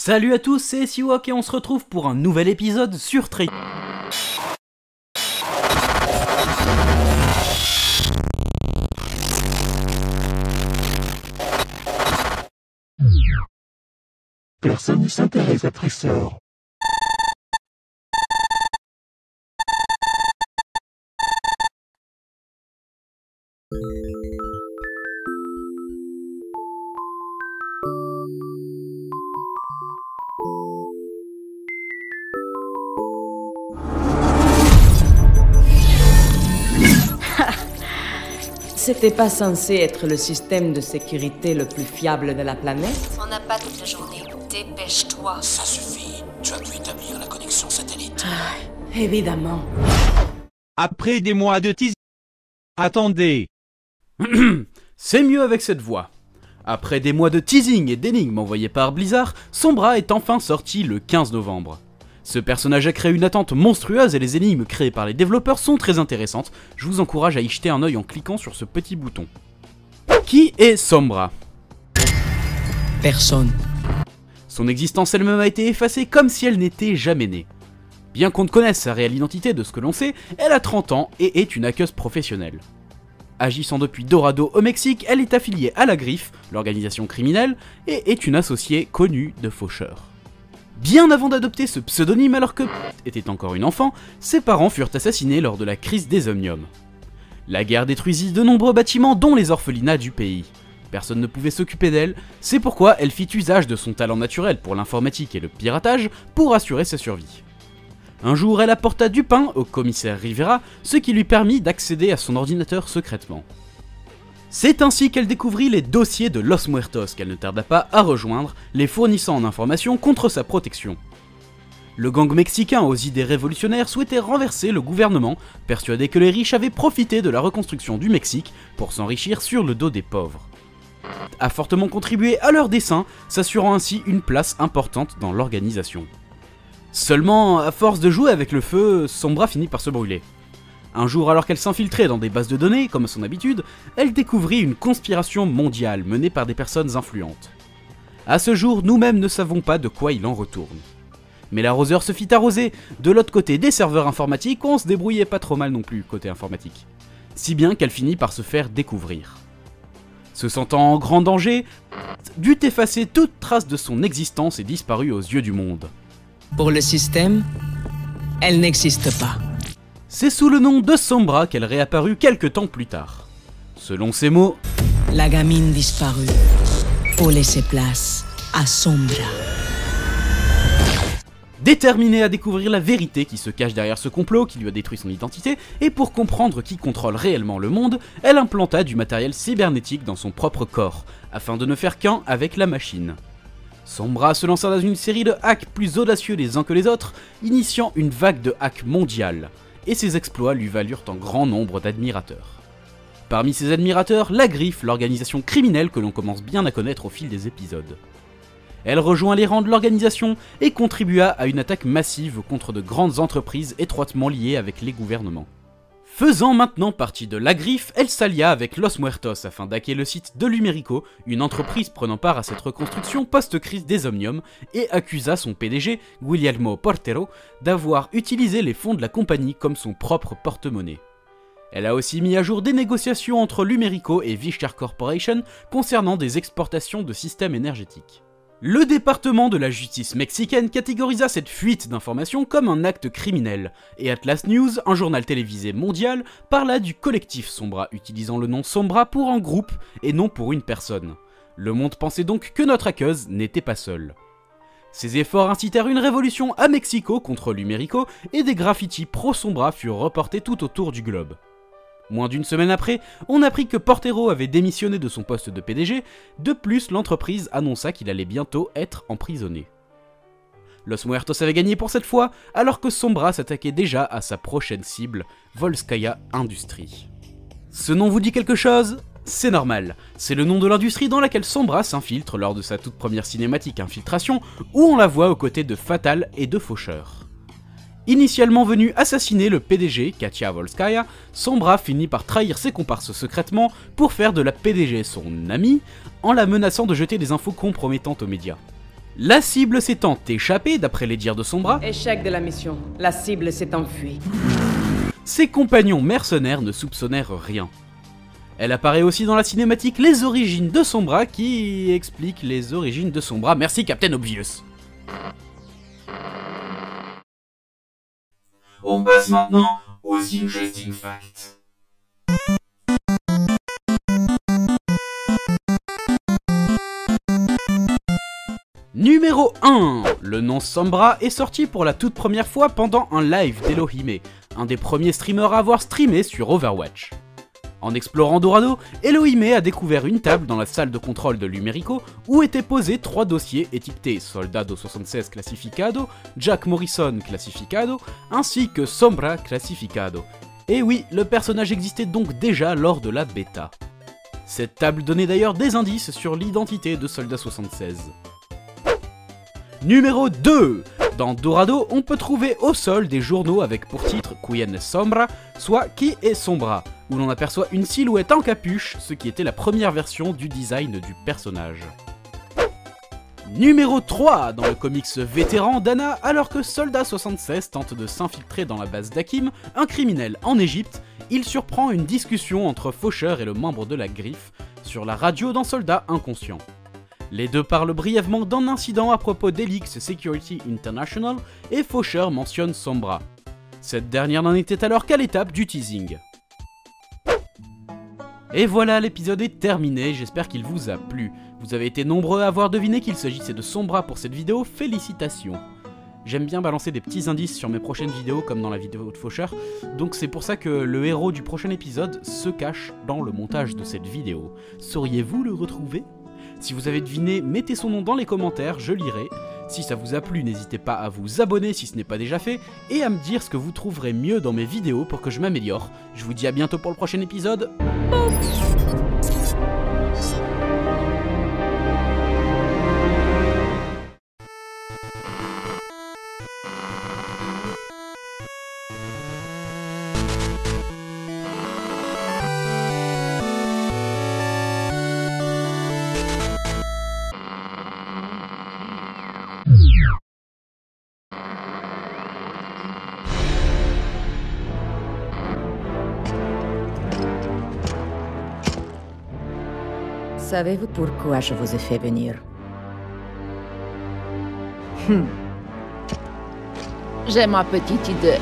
Salut à tous, c'est Siwok et on se retrouve pour un nouvel épisode sur Trade. Personne ne s'intéresse à Tracer. C'était pas censé être le système de sécurité le plus fiable de la planète? On n'a pas toute la journée. Dépêche-toi. Ça suffit. Tu as pu établir la connexion satellite. Évidemment. Après des mois de teasing... Attendez. C'est mieux avec cette voix. Après des mois de teasing et d'énigmes envoyées par Blizzard, Sombra est enfin sorti le 15 novembre. Ce personnage a créé une attente monstrueuse et les énigmes créées par les développeurs sont très intéressantes. Je vous encourage à y jeter un œil en cliquant sur ce petit bouton. Qui est Sombra? Personne. Son existence elle-même a été effacée comme si elle n'était jamais née. Bien qu'on ne connaisse sa réelle identité de ce que l'on sait, elle a 30 ans et est une hackeuse professionnelle. Agissant depuis Dorado au Mexique, elle est affiliée à la Griffe, l'organisation criminelle, et est une associée connue de Faucheur. Bien avant d'adopter ce pseudonyme alors que était encore une enfant, ses parents furent assassinés lors de la crise des Omniums. La guerre détruisit de nombreux bâtiments dont les orphelinats du pays. Personne ne pouvait s'occuper d'elle, c'est pourquoi elle fit usage de son talent naturel pour l'informatique et le piratage pour assurer sa survie. Un jour, elle apporta du pain au commissaire Rivera, ce qui lui permit d'accéder à son ordinateur secrètement. C'est ainsi qu'elle découvrit les dossiers de Los Muertos qu'elle ne tarda pas à rejoindre, les fournissant en informations contre sa protection. Le gang mexicain aux idées révolutionnaires souhaitait renverser le gouvernement, persuadé que les riches avaient profité de la reconstruction du Mexique pour s'enrichir sur le dos des pauvres. A fortement contribué à leur dessein, s'assurant ainsi une place importante dans l'organisation. Seulement, à force de jouer avec le feu, Sombra finit par se brûler. Un jour, alors qu'elle s'infiltrait dans des bases de données, comme à son habitude, elle découvrit une conspiration mondiale menée par des personnes influentes. À ce jour, nous-mêmes ne savons pas de quoi il en retourne. Mais l'arroseur se fit arroser. De l'autre côté des serveurs informatiques, on se débrouillait pas trop mal non plus, côté informatique. Si bien qu'elle finit par se faire découvrir. Se sentant en grand danger, dut effacer toute trace de son existence et disparut aux yeux du monde. Pour le système, elle n'existe pas. C'est sous le nom de Sombra qu'elle réapparut quelques temps plus tard. Selon ses mots, La gamine disparue. Faut laisser place à Sombra. déterminée à découvrir la vérité qui se cache derrière ce complot qui lui a détruit son identité, et pour comprendre qui contrôle réellement le monde, elle implanta du matériel cybernétique dans son propre corps, afin de ne faire qu'un avec la machine. Sombra se lança dans une série de hacks plus audacieux les uns que les autres, initiant une vague de hacks mondiale, et ses exploits lui valurent un grand nombre d'admirateurs. Parmi ces admirateurs, la Griffe, l'organisation criminelle que l'on commence bien à connaître au fil des épisodes. Elle rejoint les rangs de l'organisation et contribua à une attaque massive contre de grandes entreprises étroitement liées avec les gouvernements. Faisant maintenant partie de la Griffe, elle s'allia avec Los Muertos afin d'hacker le site de Lumérico, une entreprise prenant part à cette reconstruction post-crise des Omniums, et accusa son PDG, Guillermo Portero, d'avoir utilisé les fonds de la compagnie comme son propre porte-monnaie. Elle a aussi mis à jour des négociations entre Lumérico et Vischer Corporation concernant des exportations de systèmes énergétiques. Le département de la justice mexicaine catégorisa cette fuite d'informations comme un acte criminel, et Atlas News, un journal télévisé mondial, parla du collectif Sombra, utilisant le nom Sombra pour un groupe et non pour une personne. Le monde pensait donc que notre hackeuse n'était pas seule. Ces efforts incitèrent une révolution à Mexico contre Lumérico, et des graffitis pro-Sombra furent reportés tout autour du globe. Moins d'une semaine après, on apprit que Portero avait démissionné de son poste de PDG, de plus l'entreprise annonça qu'il allait bientôt être emprisonné. Los Muertos avait gagné pour cette fois, alors que Sombra s'attaquait déjà à sa prochaine cible, Volskaya Industries. Ce nom vous dit quelque chose ? C'est normal, c'est le nom de l'industrie dans laquelle Sombra s'infiltre lors de sa toute première cinématique Infiltration, où on la voit aux côtés de Fatal et de Faucheur. Initialement venue assassiner le PDG, Katia Volskaya, Sombra finit par trahir ses comparses secrètement pour faire de la PDG son amie, en la menaçant de jeter des infos compromettantes aux médias. La cible s'étant échappée d'après les dires de Sombra, Échec de la mission. La cible s'est enfuie. ses compagnons mercenaires ne soupçonnèrent rien. Elle apparaît aussi dans la cinématique Les Origines de Sombra qui explique les origines de Sombra. Merci Captain Obvious. On passe maintenant aux Interesting Facts. Numéro 1. Le nom Sombra est sorti pour la toute première fois pendant un live d'Elohime, un des premiers streamers à avoir streamé sur Overwatch. En explorant Dorado, Elohime a découvert une table dans la salle de contrôle de Lumerico où étaient posés 3 dossiers étiquetés Soldado 76 Classificado, Jack Morrison Classificado, ainsi que Sombra Classificado. Et oui, le personnage existait donc déjà lors de la bêta. Cette table donnait d'ailleurs des indices sur l'identité de Soldat 76. Numéro 2. Dans Dorado, on peut trouver au sol des journaux avec pour titre Quien es Sombra, soit Qui est Sombra, où l'on aperçoit une silhouette en capuche, ce qui était la première version du design du personnage. Numéro 3. Dans le comics vétéran d'Anna, alors que Soldat 76 tente de s'infiltrer dans la base d'Hakim, un criminel en Égypte, il surprend une discussion entre Faucheur et le membre de la Griffe sur la radio d'un soldat inconscient. Les deux parlent brièvement d'un incident à propos d'Helix Security International et Faucheur mentionne Sombra. Cette dernière n'en était alors qu'à l'étape du teasing. Et voilà, l'épisode est terminé, j'espère qu'il vous a plu. Vous avez été nombreux à avoir deviné qu'il s'agissait de Sombra pour cette vidéo, félicitations. J'aime bien balancer des petits indices sur mes prochaines vidéos comme dans la vidéo de Faucheur, donc c'est pour ça que le héros du prochain épisode se cache dans le montage de cette vidéo. Sauriez-vous le retrouver ? Si vous avez deviné, mettez son nom dans les commentaires, je lirai. Si ça vous a plu, n'hésitez pas à vous abonner si ce n'est pas déjà fait, et à me dire ce que vous trouverez mieux dans mes vidéos pour que je m'améliore. Je vous dis à bientôt pour le prochain épisode. Savez-vous pourquoi je vous ai fait venir? J'ai ma petite idée.